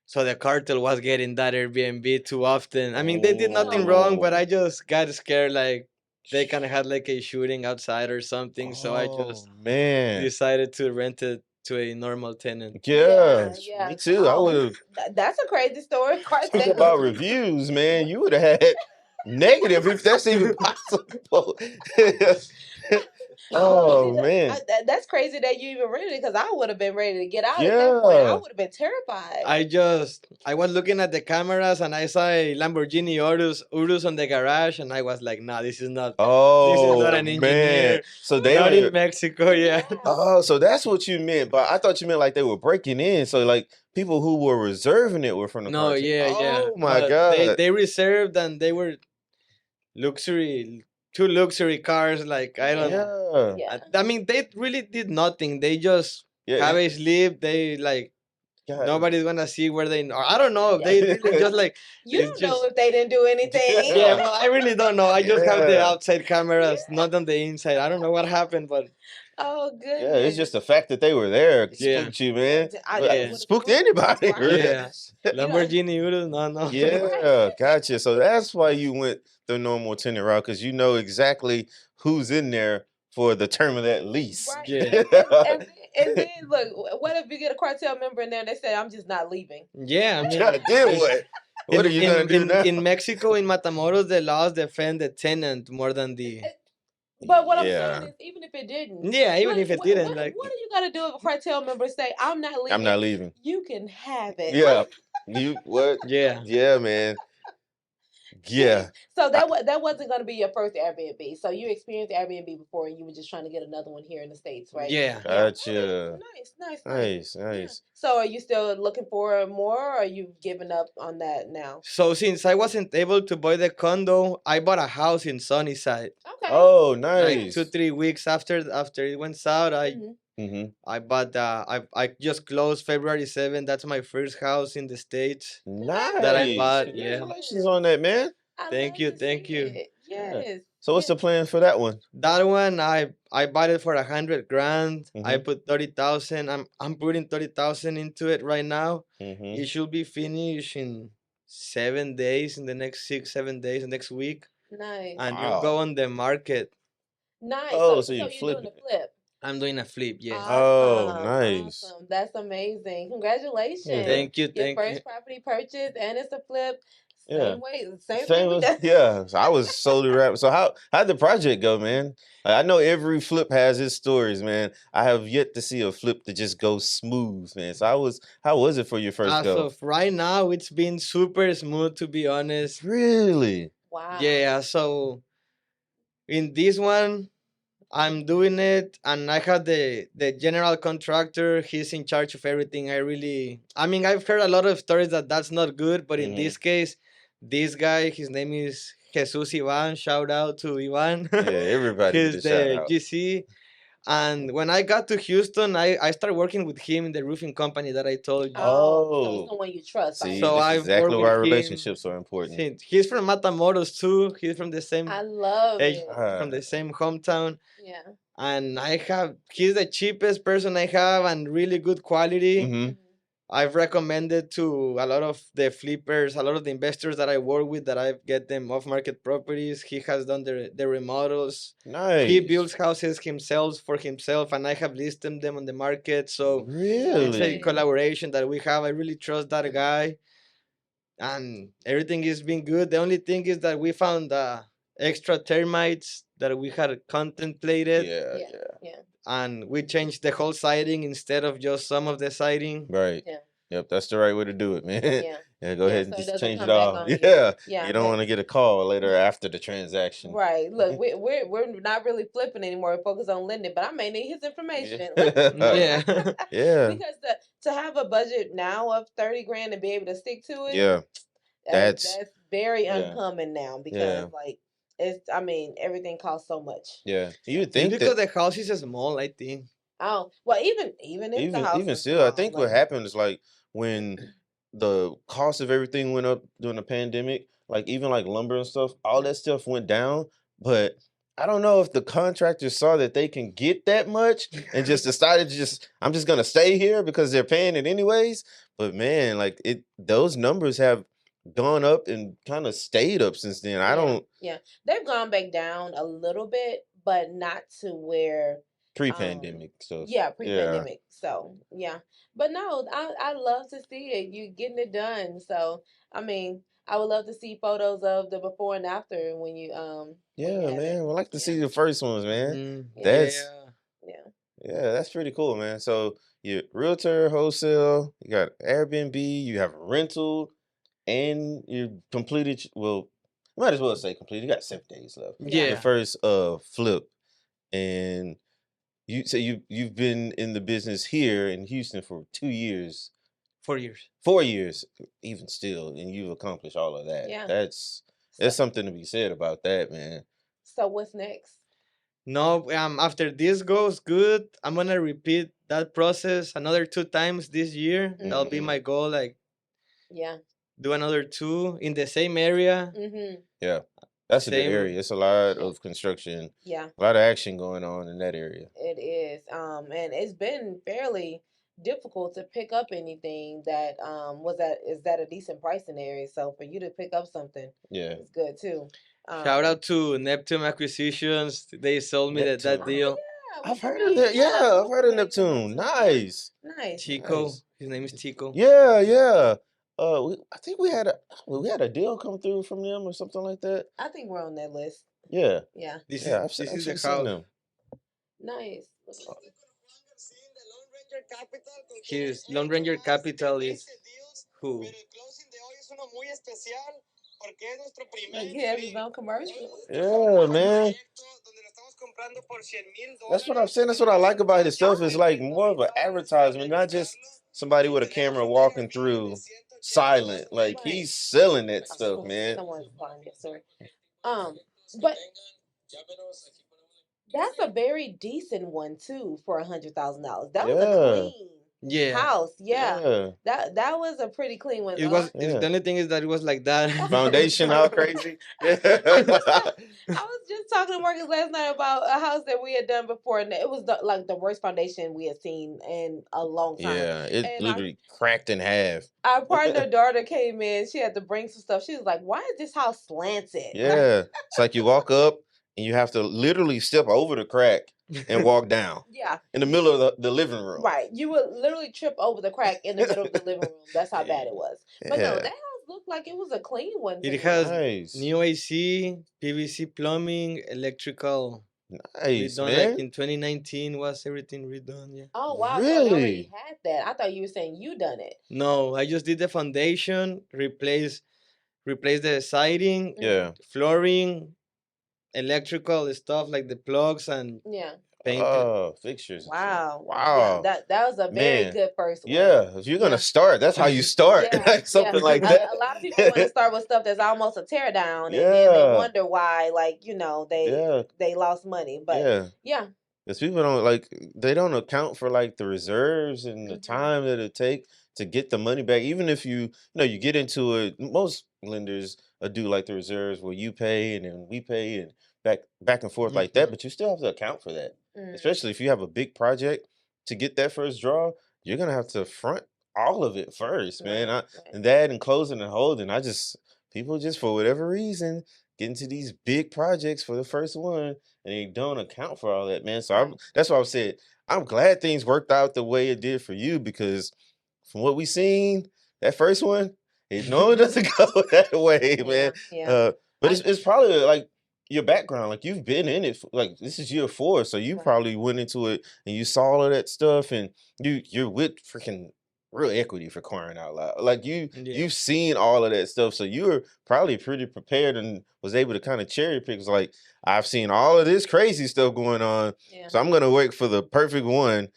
so the cartel was getting that Airbnb too often. I mean, they did nothing wrong, but Oh. I just got scared. Like they kind of had like a shooting outside or something, so I Oh just man. decided to rent it to a normal tenant. Yeah, yeah, yeah. me too. I would Oh, have that's a crazy story. think Cartel. about reviews, man. You would have had negative if that's even possible. Oh, Oh Jesus. man. That's crazy that you even rented it because I would have been ready to get out at that point. I Yeah. would have been terrified. I was looking at the cameras and I saw a Lamborghini Urus on the garage and I was like, nah, this is not Oh an man. engineer. So they Not in were Mexico, yeah. Yeah. oh, so that's what you meant. But I thought you meant like they were breaking in. So like people who were reserving it were from the No, cartel. yeah, yeah. Oh my But they God. they reserved and they were luxury two luxury cars like I don't Yeah. Yeah. Yeah. I mean they really did nothing. They just Yeah. have a sleep. They like God. nobody's gonna see where they are. I don't know. They really just like You it's don't know just if they didn't do anything. yeah, Yeah. well I really don't know. I just have the Yeah. outside cameras, not on the inside. I don't know what happened, but Oh Yeah, it's goodness. just the fact that they were there yeah. spooked you, man. That Yeah. would have Spooked spooked me. anybody, really. Right. Yeah. You know, Lamborghini Urus, no no. right. Yeah, gotcha. So that's why you went the normal tenant route because you know exactly who's in there for the term of that lease. Right. Yeah. And then look, what if you get a cartel member in there and they say, I'm just not leaving? Yeah, I mean God, then in what? What are you gonna do now? in Mexico in Matamoros the laws defend the tenant more than the But what I'm saying Yeah, is, even if it didn't, yeah, even if it didn't like what are you gonna do if a cartel member say, I'm not I'm leaving? not leaving. You can have it. Yeah, you what? yeah. Yeah, man. Jeez. Yeah, So I, that wasn't gonna be your first Airbnb. So you experienced Airbnb before, and you were just trying to get another one here in the States, right? Yeah. Yeah. Okay. gotcha. Nice, nice, nice. Nice, Yeah. nice. So are you still looking for more, or are you giving up on that now? So since I wasn't able to buy the condo, I bought a house in Sunnyside. Okay. Oh, Like Yeah. two, nice. 3 weeks after it went south, Mhm. Mm-hmm. I bought I just closed February 7th. That's my first house in the States that I Nice. bought. Yeah. Congratulations on that, man. I Thank love you, to see thank you. it. Yeah. Yes. So what's Yes. the plan for that one? That one I bought it for 100 grand. I Mm-hmm. put 30,000. I'm putting 30,000 into it right now. Mm-hmm. It should be finished in 7 days, in the next 6, 7 days, next week, Nice. and it'll go Wow. on the market. Nice. Oh, So so so you you're doing flipping a it. flip. I'm doing a flip, yes. Oh, Awesome. nice. Awesome. That's amazing. Yeah. Congratulations. Thank you, Your thank you. first property purchase and it's a flip. Yeah. Same way, same thing Same we as done. yeah. So I was solely wrapped. So how'd the project go, man? Like, I know every flip has its stories, man. I have yet to see a flip that just goes smooth, man. So how was it for your first As go? of right now, it's been super smooth to be honest. Really? Wow. Yeah, so in this one, I'm doing it, and I have the general contractor. He's in charge of everything. I mean, I've heard a lot of stories that that's not good, but in Mm-hmm. this case, this guy, his name is Jesus Ivan. Shout out to Ivan. Yeah, everybody get He's a shout the out. GC. And when I got to Houston, I started working with him in the roofing company that I told you. Oh, so it's Oh, someone you trust, I see, So this is assume. I've exactly worked why with him. relationships are important. He's from Matamoros too. He's from the same I love age, it. from Ah, the same hometown. Yeah. And he's the cheapest person I have and really good quality. mm-hmm. Mhm. I've recommended to a lot of the flippers, a lot of the investors that I work with that I get them off market properties. He has done the remodels. He Nice. builds houses himself for himself, and I have listed them on the market. So it's a Really? Nice. collaboration that we have. I really trust that guy, and everything is been good. The only thing is that we found extra termites that we had contemplated, Yeah, Yeah. yeah. Yeah. and we changed the whole siding instead of just some of the siding. Right. Yeah. Yep, that's the right way to do it, man. Yeah. Yeah, go Yeah. ahead and So it just doesn't change it come back all. on you. Yeah. Yeah. You don't want to get a call later after the transaction. Right. Look, we're not really flipping anymore. We're focused on lending, but I may need his Yeah. information. Yeah. Yeah. Because to have a budget now of 30 grand and be able to stick to it, Yeah, that's that's very yeah, uncommon now because yeah, like it's I mean everything costs so much. yeah. You So would It's think because that the house is small, I think. oh well, even if the house even is still, I small, think what like happened is like when the cost of everything went up during the pandemic, like even like lumber and stuff, all yeah, that stuff went down. But I don't know if the contractors saw that they can get that much and just decided to just I'm just gonna stay here because they're paying it anyways. But man, like those numbers have gone up and kind of stayed up since then. I yeah, don't yeah. They've gone back down a little bit, but not to where, um, pre-pandemic stuff. yeah, Yeah. pre-pandemic. So yeah, but no, I love to see it. You getting it done. So I mean, I would love to see photos of the before and after when you Yeah, had man. it. I like to Yeah, see the first ones, man. yeah, That's Yeah. yeah. Yeah, that's pretty cool, man. So you realtor, wholesale, you got Airbnb, you have rental, and you completed. Well, might as well say completed. You got 7 days left. Yeah. Your Yeah. first flip, and you say you've been in the business here in Houston for 2 years, 4 years. 4 years, even still, and you've accomplished all of that. Yeah. So That's something to be said about that, man. so what's next? No, after this goes good, I'm gonna repeat that process another 2 times this year. That'll be Mm-hmm. my goal. Like Yeah. do another two in the same area, Mm-hmm. Yeah, that's a good area. same. It's a lot Yeah. of construction, Yeah. a lot of action going on in that area. It is. And it's been fairly difficult to pick up anything that was that is that a decent price in the area. So for you to pick up something Yeah. is good too. Shout Um out to Neptune Acquisitions. They sold me that Neptune. oh deal. yeah, I've what's the heard of name? that. Yeah, Yeah, I've what's heard the of name of Neptune. Neptune? Yeah. Nice. Nice. Chico. Nice. His name is Chico. Yeah, yeah. I think we had a deal come through from them or something like that. I think we're on that list. Yeah, Yeah. yeah. This is the Actually seen house. them. Nice. Let me Uh, see. His Lone Ranger Capital is who? Like he has his own commercial. Yeah, man. That's what I'm saying. That's what I like about his stuff. Is like more of an advertisement, not just somebody with a camera walking through silent. Like Right. he's selling that Oh, stuff, man. someone's calling me. Sorry. But that's a very decent one too for $100,000. That was a Yeah, clean Yeah. house. Yeah, yeah, that was a pretty clean one. It was yeah. the only thing is that it was like that. Foundation, how crazy? Yeah, I was just talking to Marcus last night about a house that we had done before, and it was like the worst foundation we had seen in a long time. yeah. It And literally cracked in half. our partner daughter came in. She had to bring some stuff. She was like, "Why is this house slanted?" Like, Yeah, it's like you walk up and you have to literally step over the crack and walk down yeah, in the middle of the living room. right. You would literally trip over the crack in the middle of the living room. That's how bad it was. But no, that Yeah, house looked like it was a clean one to It me. has nice, new AC, PVC plumbing, electrical nice, redone. Like man. in 2019 was everything redone. Yeah. Oh wow, so it already Really? had that. I thought you were saying you done it. No, I just did the foundation, replace the siding, Mm, Yeah. flooring, electrical stuff like the plugs and yeah. painted. Fixtures and stuff. Wow. Yeah, Wow, that was a very man. good first one. Yeah, if you're gonna Yeah. start, that's how you start, Yeah. like Yeah. something like A lot of people want to that. start with stuff that's almost a tear down and then they Yeah, wonder why like, yeah, they lost money. But yeah. yeah. Because people don't like they don't account for like the reserves and the Mhm. time that it take to get the money back. Even if you get into it, most lenders do like the reserves where you pay and then we pay and back and forth like that. Mhm. But you still have to account for that, Mm, especially if you have a big project to get that first draw. You're gonna have to front all of it first, man. right. Right. And that and closing and holding. People just for whatever reason get into these big projects for the first one and they don't account for all that, man. So Right. that's why I said I'm glad things worked out the way it did for you because from what we seen, that first one, it normally doesn't go that way, Yeah. man. Yeah. Uh, but I it's probably like your background, like you've been in it, like this is year 4, so you right. probably went into it and you saw all of that stuff, and you're with freaking real equity for crying out loud. Like Yeah. you've seen all of that stuff, so you were probably pretty prepared and was able to kind of cherry pick. It's like I've seen all of this crazy stuff going on, Yeah. so I'm gonna wait for the perfect one.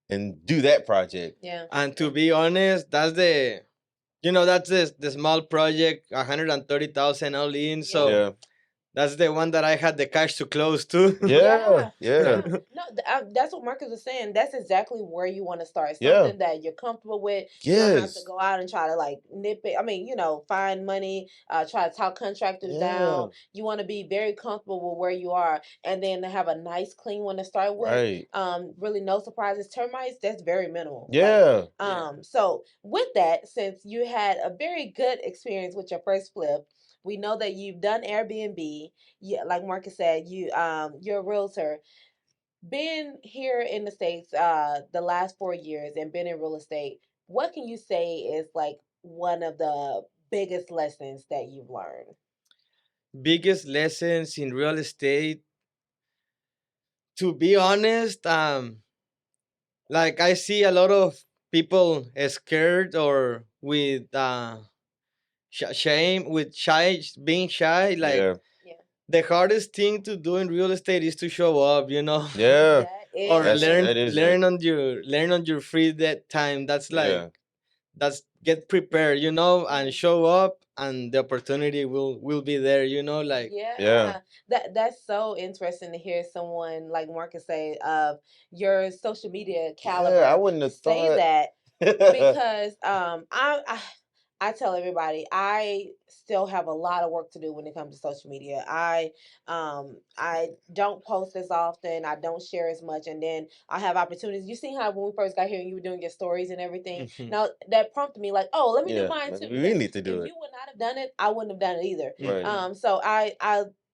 and do that project. Yeah. And Yeah. to be honest, that's that's the small project, 130,000 all in. Yeah. So Yeah. that's the one that I had the cash to close too. Yeah. Yeah, Yeah. yeah. No, that's what Marcus was saying. That's exactly where you want to start. Yeah. Something that you're comfortable with. You don't have to Yes. go out and try to like nip it. I mean, find money, try to talk contractors down. Yeah. You want to be very comfortable with where you are, and then to have a nice, clean one to start with. Right. Really no surprises. Termites, that's very minimal. Like, Yeah. Yeah. so with that, since you had a very good experience with your first flip, we know that you've done Airbnb. Yeah, like Marcus said, you're a realtor. Been here in the States the last 4 years and been in real estate. What can you say is like one of the biggest lessons that you've learned? Biggest lessons in real estate, to be honest, like I see a lot of people scared or with shame, with shy, being shy. Like Yeah. Yeah. the hardest thing to do in real estate is to show up, Yeah. That or is That's it. that is it. learn on your free that time. That's like Yeah. that's get prepared, and Mhm. show up, and the opportunity will be there, like. Yeah. Yeah, that's so interesting to hear someone like Marcus say of your social media Yeah. I caliber wouldn't have say thought. that because I tell everybody I still have a lot of work to do when it comes to social media. I don't post as often, I don't share as much, and then I have opportunities. You see how when we first got here and you were doing your stories and everything. Mhm, Now that prompted me like, oh, let me do Yeah. mine Like, too we because need to do if it. you would not have done it, I wouldn't have done it either. Right. mhm, So I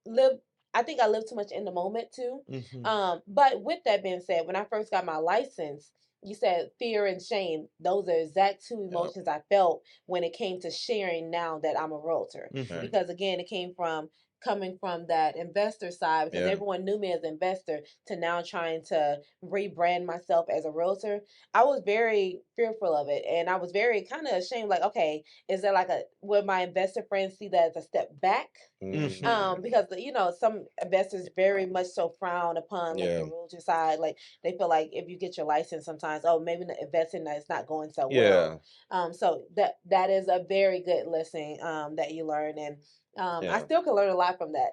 live. I think I live too much in the moment too. mhm, But with that being said, when I first got my license, you said fear and shame. Those are exact two Yeah. emotions I felt when it came to sharing now that I'm a realtor. Right. mhm. Because again, it came from coming from that investor side because Yeah. everyone knew me as an investor to now trying to rebrand myself as a realtor. I was very fearful of it and I was very kind of ashamed like, okay, is there like a would my investor friends see that as a step back? Mhm. Because some investors very much so frown upon like the Yeah. realtor side. Like they feel like if you get your license, sometimes maybe the investing that is not going so well. Yeah. So that is a very good lesson that you learn, and I Yeah. still can learn a lot from that.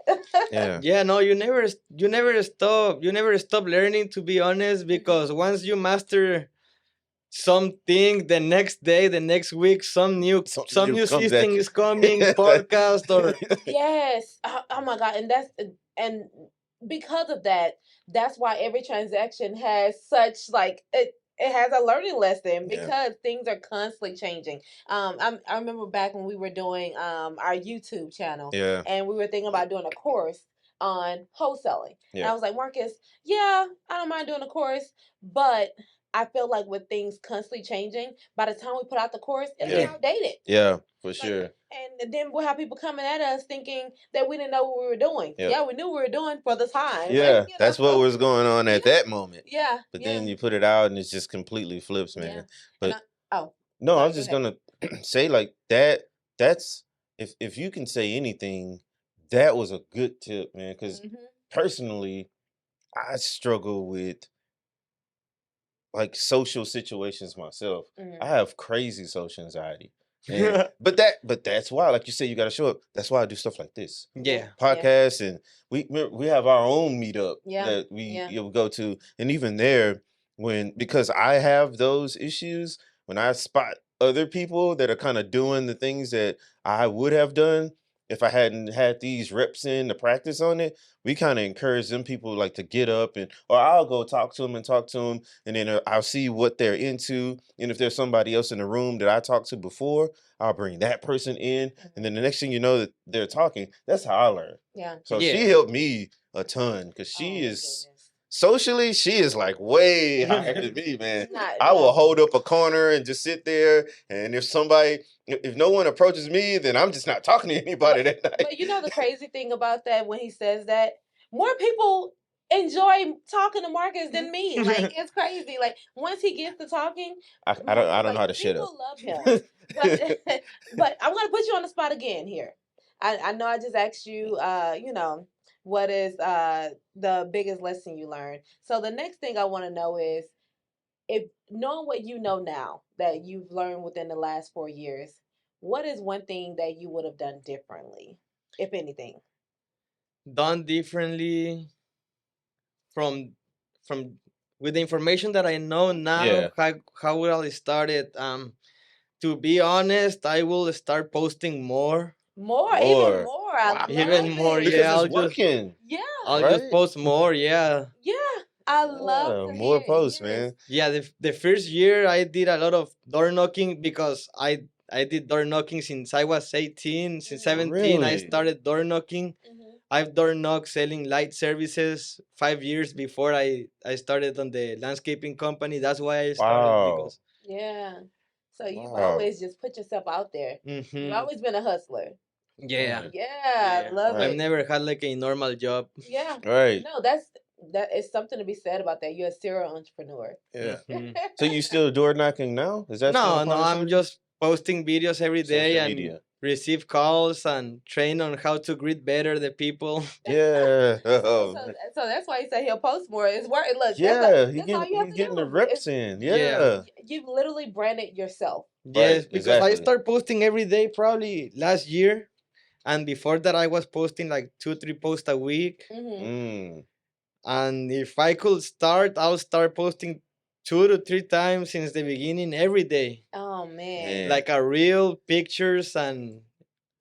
Yeah. Yeah, no, you never stop learning, to be honest, Mhm. because once you master something, the next day, the next week, some new Something some new new comes system at you. is coming, podcast or. Yes. Oh my God. And because of that, that's why every transaction has such like it has a learning lesson Yeah. because things are constantly changing. I remember back when we were doing our YouTube channel Yeah. and we were thinking about doing a course on wholesaling. And Yeah. I was like, Marcus, yeah, I don't mind doing a course, but I feel like with things constantly changing, by the time we put out the course, it'll be Yeah. Yeah. outdated. Yeah. For Like, sure. and then we'll have people coming at us thinking that we didn't know what we were doing. Yep. Yeah, we knew we were doing for the time. Yeah. That's what was going on Yeah, at that moment. yeah, But yeah, then you put it out and it just completely flips, yeah. man. And But oh, no, I sorry, was go just ahead. gonna say like that. That's if you can say anything, that was a good tip, man. Because Hmm. personally, I struggle with like social situations myself. I Hmm. have crazy social anxiety. And but that's why, like you said, you gotta show up. That's why I do stuff like this. Yeah, Yeah. yeah, Podcasts and we have our own meetup yeah, that we yeah. you go to. And even there, when because I have those issues, when I spot other people that are kind of doing the things that I would have done if I hadn't had these reps in to practice on it, we kind of encourage them people like to get up and or I'll go talk to them and talk to them and then I'll see what they're into. And if there's somebody else in the room that I talked to before, I'll bring that person in. And then Hmm. the next thing you know that they're talking, that's how I learn. Yeah. So she Yeah. helped me a ton because she Oh my is goodness. socially, she is like way higher than me, man. Not I will well. hold up a corner and just sit there. And if somebody, if no one approaches me, then I'm just not talking to anybody But that night. but the crazy thing about that when he says that, more people enjoy talking to Marcus than me. Like it's crazy. Like once he gets to talking, I don't know like how to shut up. people love him. But but I'm gonna put you on the spot again here. I know I just asked you what is the biggest lesson you learned. So the next thing I want to know is if knowing what you know now that you've learned within the last 4 years, what is one thing that you would have done differently, if anything? Done differently from from with the information that I know now. Yeah. How will I start it? To be honest, I will start posting more. More, even More. more. I Wow. Even love more, it. Because yeah. it's working, I'll Yeah, just right? post more, yeah. yeah. I love Yeah. to More hear it. posts, Yes. man. Yeah, the first year I did a lot of door knocking because I did door knocking since I was 18. Since Mhm. 17, I Really? started door knocking. Mhm. I've door knocked selling light services 5 years before I started on the landscaping company. That's why I started Wow. because. Yeah. So you've Wow. always just put yourself out there. You've Hmm. always been a hustler. Yeah, Right. Yeah, I yeah. love I've Right. it. never had like a normal job. Yeah. Right. No, that is something to be said about that. You're a serial entrepreneur. Yeah. Hmm. So you still door knocking now? Is that still a No, part no, of I'm Sorty? just posting videos every day Social and media. receive calls and train on how to greet better the people. Yeah. so Oh, so man. so that's why he said he'll post more. It's work. Look, Yeah. that's all you have He's to getting the do. reps in. Yeah. Yeah. You've literally branded yourself. Right. Yes, because I Exactly. started posting every day probably last year. And before that, I was posting like 2, 3 posts a week. Hmm. Mm. And if I could start, I'll start posting 2 to 3 times since the beginning every day. Oh man, Man. Like a real pictures and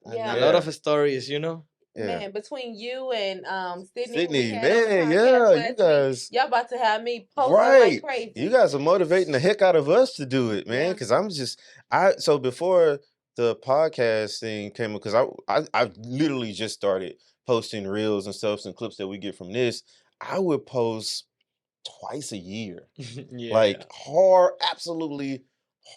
a yeah, lot Yeah. of stories, you know? Yeah. man. Between you and Sydney, who we Sydney, had on the man. podcast Yeah. You last week, guys. y'all about to have me posting like Right. You crazy. guys are motivating the heck out of us to do it, man. Yeah. Cause I'm just so before the podcast thing came up, because I literally just started posting reels and stuff and clips that we get from this. I would post twice a year. Yeah. Like absolutely And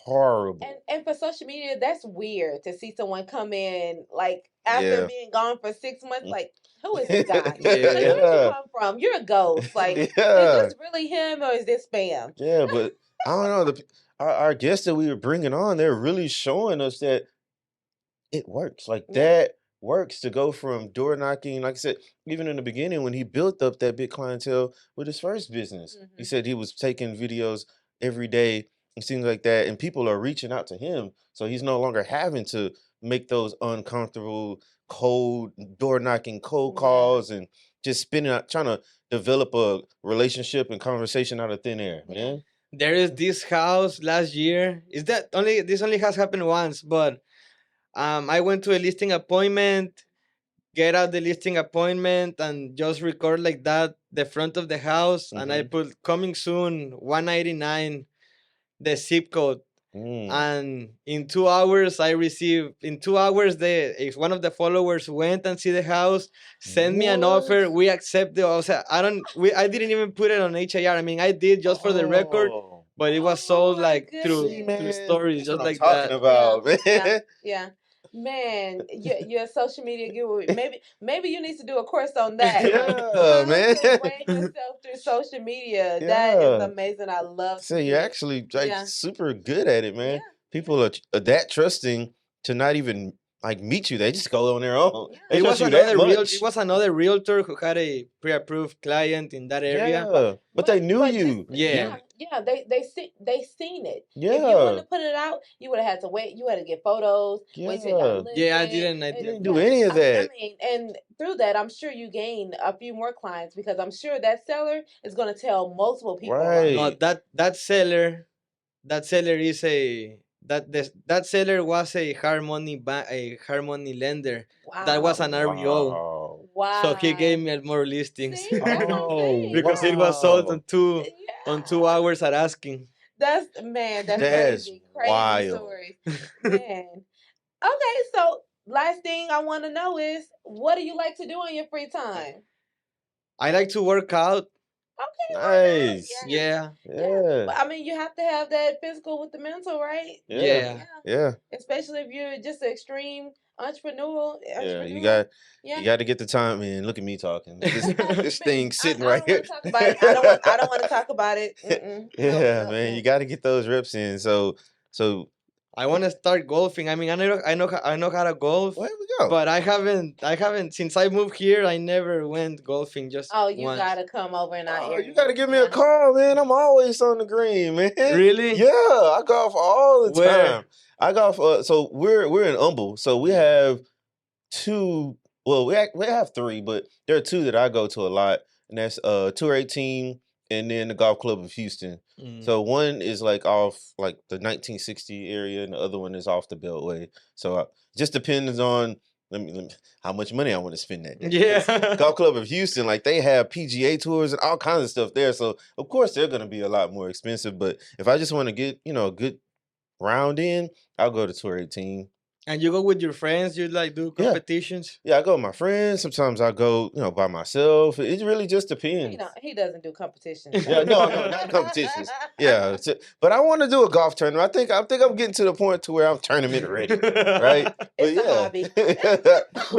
horrible. for social media, that's weird to see someone come in like after Yeah. being gone for 6 months. Mm. Like, who is this guy? Like, Yeah. where'd you Yeah. come from? You're a ghost. Like, is Yeah. this really him or is this spam? Yeah. But I don't know. Our guests that we were bringing on, they're really showing us that it works. Like Yeah. that works to go from door knocking. Like I said, even in the beginning when he built up that big clientele with his first business, he Hmm. said he was taking videos every day and things like that, and people are reaching out to him. So he's no longer having to make those uncomfortable cold door knocking cold Yeah. calls and just spinning out trying to develop a relationship and conversation out of thin air, Yeah. man. There is this house last year. Is that only this only has happened once, but I went to a listing appointment, get out the listing appointment and just record like that the front of the house and I Mm-hmm. put coming soon 199 the zip code Mm. and in 2 hours I received in 2 hours the if one of the followers went and see the house send me an What? offer we accept the offer I didn't even put it on HIR. I mean I did just for the record Oh. but it was Oh sold my like See, through goodness. man, stories that's what just I'm like talking that. Yeah. about, Yeah. man. Yeah. Man, you're a social media guru. Maybe you need to do a course on that. Yeah, How man. to brand yourself through social media. That is Yeah. amazing. I love to So you're see it. actually like Yeah. super good at it, Yeah. man. People are that trusting to not even like meet you. They just go on their own. Yeah. They trust you that It much. was another realtor who had a pre-approved client in that area. Yeah. But they knew But just you. Yeah. You yeah, they seen it. If you wouldn't yeah. have put it out, you would have had to wait. You had to get photos, wait till it got Yeah. Yeah, listed. I You And didn't didn't. do yeah, any of I that. mean, and through that, I'm sure you gained a few more clients because I'm sure that seller is going to tell multiple people around No, him. Right. that seller is a that seller was a a hard money lender. That was Wow, an REO. Wow. So he gave wow. me more listings See, that's what I'm Oh, saying. because it was sold wow. on two Yeah, hours at asking. that's man, that's That's crazy, crazy wild. stories, man. Okay, so last thing I want to know is what do you like to do on your free time? I like to work out. Okay, why not? Nice. Yes. Yeah, Yeah. Yeah. But I mean, you have to have that physical with the mental, right? Yeah. yeah. Yeah. Yeah. Especially if you're just an extreme entrepreneur. Yeah. Yeah. You got to get the time in. Look at me talking. This Man, thing sitting I right don't here. want to talk about it. I don't want to talk about it. Mm-mm. Nope, Yeah, nope, man. You nope. got to get those reps in. So I want to start golfing. I mean, I know how to golf, Well, here we go. but I haven't since I moved here. I never went golfing just Oh, you once. gotta come over in our Oh, area. you gotta give me a Yeah. call, man. I'm always on the green, man. Really? Yeah, I golf all the Where? time. I golf. So we're in Humble, so we have two. Well, we have three, but there are two that I go to a lot, and that's Tour 18 and then the Golf Club of Houston. Mm. So one is like off like the 1960 area, and the other one is off the Beltway. So just depends on how much money I want to spend that day. 'Cause Yeah. Golf Club of Houston, like they have PGA tours and all kinds of stuff there. So of course they're gonna be a lot more expensive. But if I just want to get a good round in, I'll go to Tour 18. And you go with your friends. You like do Yeah. competitions. Yeah, I go with my friends. Sometimes I go, by myself. It really just He depends. don't. He doesn't do competitions. Yeah, no, not competitions. Yeah, but I want to do a golf tournament. I think I'm getting to the point to where I'm tournament ready, right? But It's a yeah, hobby.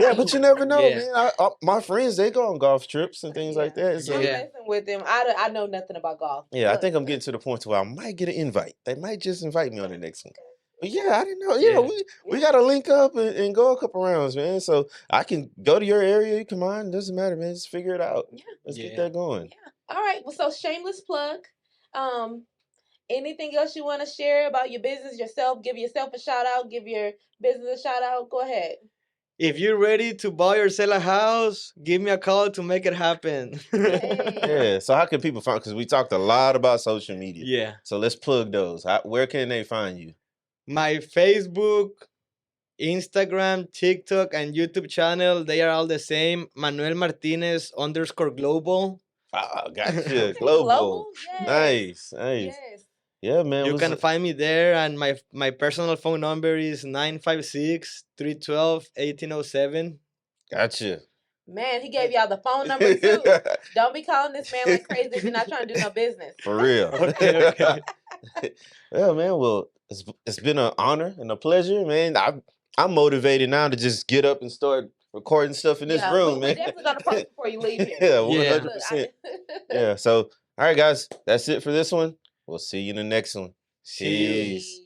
yeah, but you never know, Yeah. man. My friends they go on golf trips and things like that. So I'm Yeah. messing with them. I know nothing about golf. yeah, I Look, think I'm getting to the point to where I might get an invite. They might just invite me on the next one. But yeah, I didn't know. Yeah, Yeah. we got to link up and go a couple rounds, man. So I can go to your area. You come on. Doesn't matter, man. Just figure it out. Yeah. Let's get Yeah. that going. Yeah. All right. Well, so shameless plug. Anything else you want to share about your business, yourself? Give yourself a shout out. Give your business a shout out. Go ahead. If you're ready to buy or sell a house, give me a call to make it happen. Yay. Yeah. So how can people find? Because we talked a lot about social media. Yeah. So let's plug those. Where can they find you? My Facebook, Instagram, TikTok, and YouTube channel, they are all the same. Manuel Martinez _global. Ah, gotcha. Okay, Global. Yes. Nice. Yes. Yeah, man. You can find me there, and my personal phone number is 956-312-1807. Gotcha. Man, he gave y'all the phone number too. Don't be calling this man like crazy if you're not trying to do no business. For real. Okay. Yeah, man. Well, it's been an honor and a pleasure, man. I'm motivated now to just get up and start recording stuff in this room, we man. definitely gonna post before you leave here. Yeah, Yeah. 100%. Yeah. So, all right, guys, that's it for this one. We'll see you in the next one. See you. Peace.